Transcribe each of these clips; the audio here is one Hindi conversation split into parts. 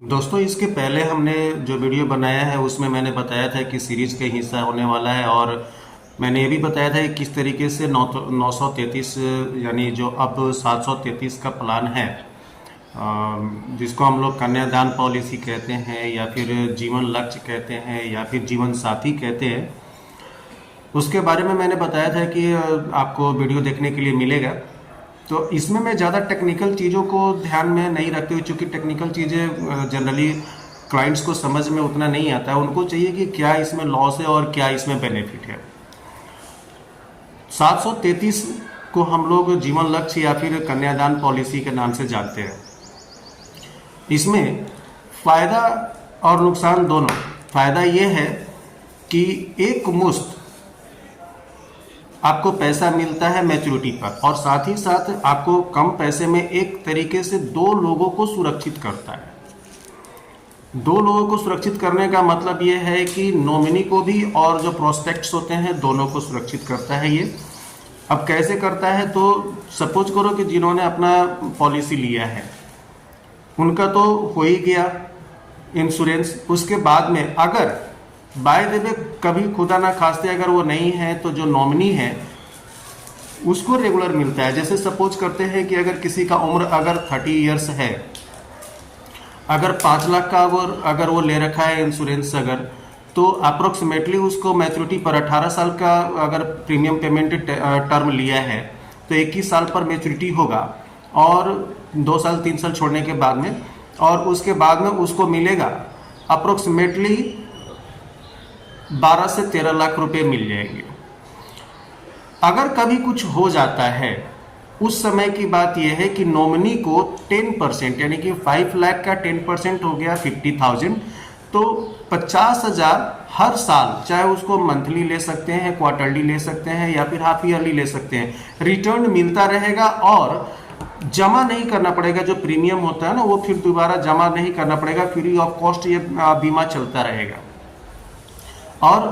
दोस्तों, इसके पहले हमने जो वीडियो बनाया है उसमें मैंने बताया था कि सीरीज का हिस्सा होने वाला है, और मैंने ये भी बताया था कि किस तरीके से 933 यानी जो अब 733 का प्लान है, जिसको हम लोग कन्यादान पॉलिसी कहते हैं या फिर जीवन लक्ष्य कहते हैं या फिर जीवन साथी कहते हैं, उसके बारे में मैंने बताया था कि आपको वीडियो देखने के लिए मिलेगा। तो इसमें मैं ज़्यादा टेक्निकल चीज़ों को ध्यान में नहीं रखते हुए, चूँकि टेक्निकल चीज़ें जनरली क्लाइंट्स को समझ में उतना नहीं आता है, उनको चाहिए कि क्या इसमें लॉस है और क्या इसमें बेनिफिट है। 733 को हम लोग जीवन लक्ष्य या फिर कन्यादान पॉलिसी के नाम से जानते हैं। इसमें फ़ायदा और नुकसान दोनों। फ़ायदा ये है कि एक मुश्त आपको पैसा मिलता है मैच्योरिटी पर, और साथ ही साथ आपको कम पैसे में एक तरीके से दो लोगों को सुरक्षित करता है। दो लोगों को सुरक्षित करने का मतलब ये है कि नॉमिनी को भी और जो प्रोस्पेक्ट्स होते हैं दोनों को सुरक्षित करता है ये। अब कैसे करता है, तो सपोज करो कि जिन्होंने अपना पॉलिसी लिया है उनका तो हो ही गया इंश्योरेंस। उसके बाद में अगर बाय द वे कभी खुदा ना खास्ते अगर वो नहीं है तो जो नॉमिनी है उसको रेगुलर मिलता है। जैसे सपोज करते हैं कि अगर किसी का उम्र अगर 30 इयर्स है, अगर 5 लाख का अगर वो ले रखा है इंश्योरेंस अगर, तो अप्रोक्सीमेटली उसको मैच्योरिटी पर 18 साल का अगर प्रीमियम पेमेंट टर्म लिया है तो 21 साल पर मैच्योरिटी होगा, और 2 साल 3 साल छोड़ने के बाद में, और उसके बाद में उसको मिलेगा अप्रोक्सीमेटली 12 से 13 लाख रुपए मिल जाएंगे। अगर कभी कुछ हो जाता है उस समय की बात यह है कि नॉमिनी को 10% यानी कि 5 लाख का 10% हो गया 50,000, तो 50,000 हर साल, चाहे उसको मंथली ले सकते हैं, क्वार्टरली ले सकते हैं या फिर हाफ ईयरली ले सकते हैं, रिटर्न मिलता रहेगा और जमा नहीं करना पड़ेगा। जो प्रीमियम होता है ना वो फिर दोबारा जमा नहीं करना पड़ेगा, फ्री ऑफ कॉस्ट ये बीमा चलता रहेगा। और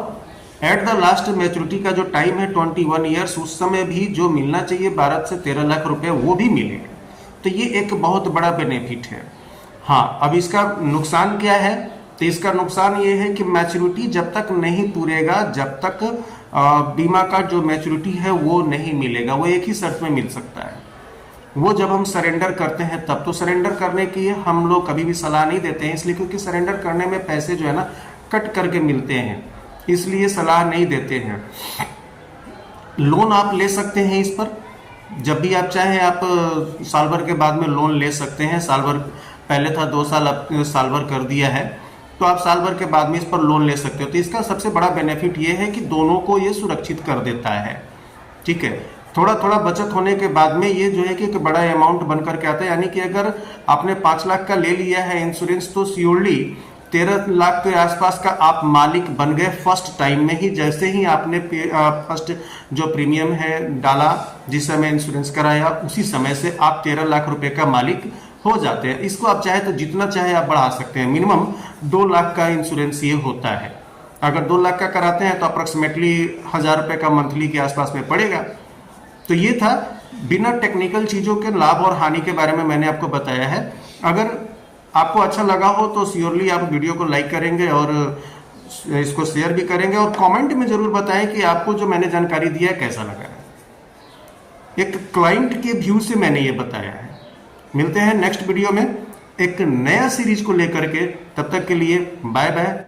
एट द लास्ट मैच्योरिटी का जो टाइम है 21 ईयर्स, उस समय भी जो मिलना चाहिए 12 से 13 लाख रुपए वो भी मिलेगा। तो ये एक बहुत बड़ा बेनिफिट है। हाँ, अब इसका नुकसान क्या है, तो इसका नुकसान ये है कि मैच्योरिटी जब तक नहीं पूरेगा, जब तक बीमा का जो मैच्योरिटी है वो नहीं मिलेगा। वो एक ही शर्त में मिल सकता है, वो जब हम सरेंडर करते हैं तब। तो सरेंडर करने की हम लोग कभी भी सलाह नहीं देते हैं, इसलिए क्योंकि सरेंडर करने में पैसे जो है ना कट करके मिलते हैं, इसलिए सलाह नहीं देते हैं। लोन आप ले सकते हैं इस पर, जब भी आप चाहें आप साल भर के बाद में लोन ले सकते हैं। साल भर पहले था 2 साल, अब साल भर कर दिया है, तो आप साल भर के बाद में इस पर लोन ले सकते हो। तो इसका सबसे बड़ा बेनिफिट ये है कि दोनों को ये सुरक्षित कर देता है। ठीक है, थोड़ा थोड़ा बचत होने के बाद में ये जो है कि एक बड़ा अमाउंट बन करके आता है। यानी कि अगर आपने 5 लाख का ले लिया है इंश्योरेंस, तो श्योरली 13 लाख के आसपास का आप मालिक बन गए फर्स्ट टाइम में ही। जैसे ही आपने फर्स्ट जो प्रीमियम है डाला, जिस समय इंश्योरेंस कराया, उसी समय से आप 13 लाख रुपए का मालिक हो जाते हैं। इसको आप चाहे तो जितना चाहे आप बढ़ा सकते हैं। मिनिमम 2 लाख का इंश्योरेंस ये होता है। अगर 2 लाख का कराते हैं तो अप्रोक्सीमेटली 1000 रुपए का मंथली के आसपास में पड़ेगा। तो ये था बिना टेक्निकल चीज़ों के लाभ और हानि के बारे में मैंने आपको बताया है। अगर आपको अच्छा लगा हो तो श्योरली आप वीडियो को लाइक करेंगे और इसको शेयर भी करेंगे, और कमेंट में जरूर बताएं कि आपको जो मैंने जानकारी दिया है कैसा लगा है। एक क्लाइंट के व्यू से मैंने ये बताया है। मिलते हैं नेक्स्ट वीडियो में एक नया सीरीज को लेकर के, तब तक के लिए बाय बाय।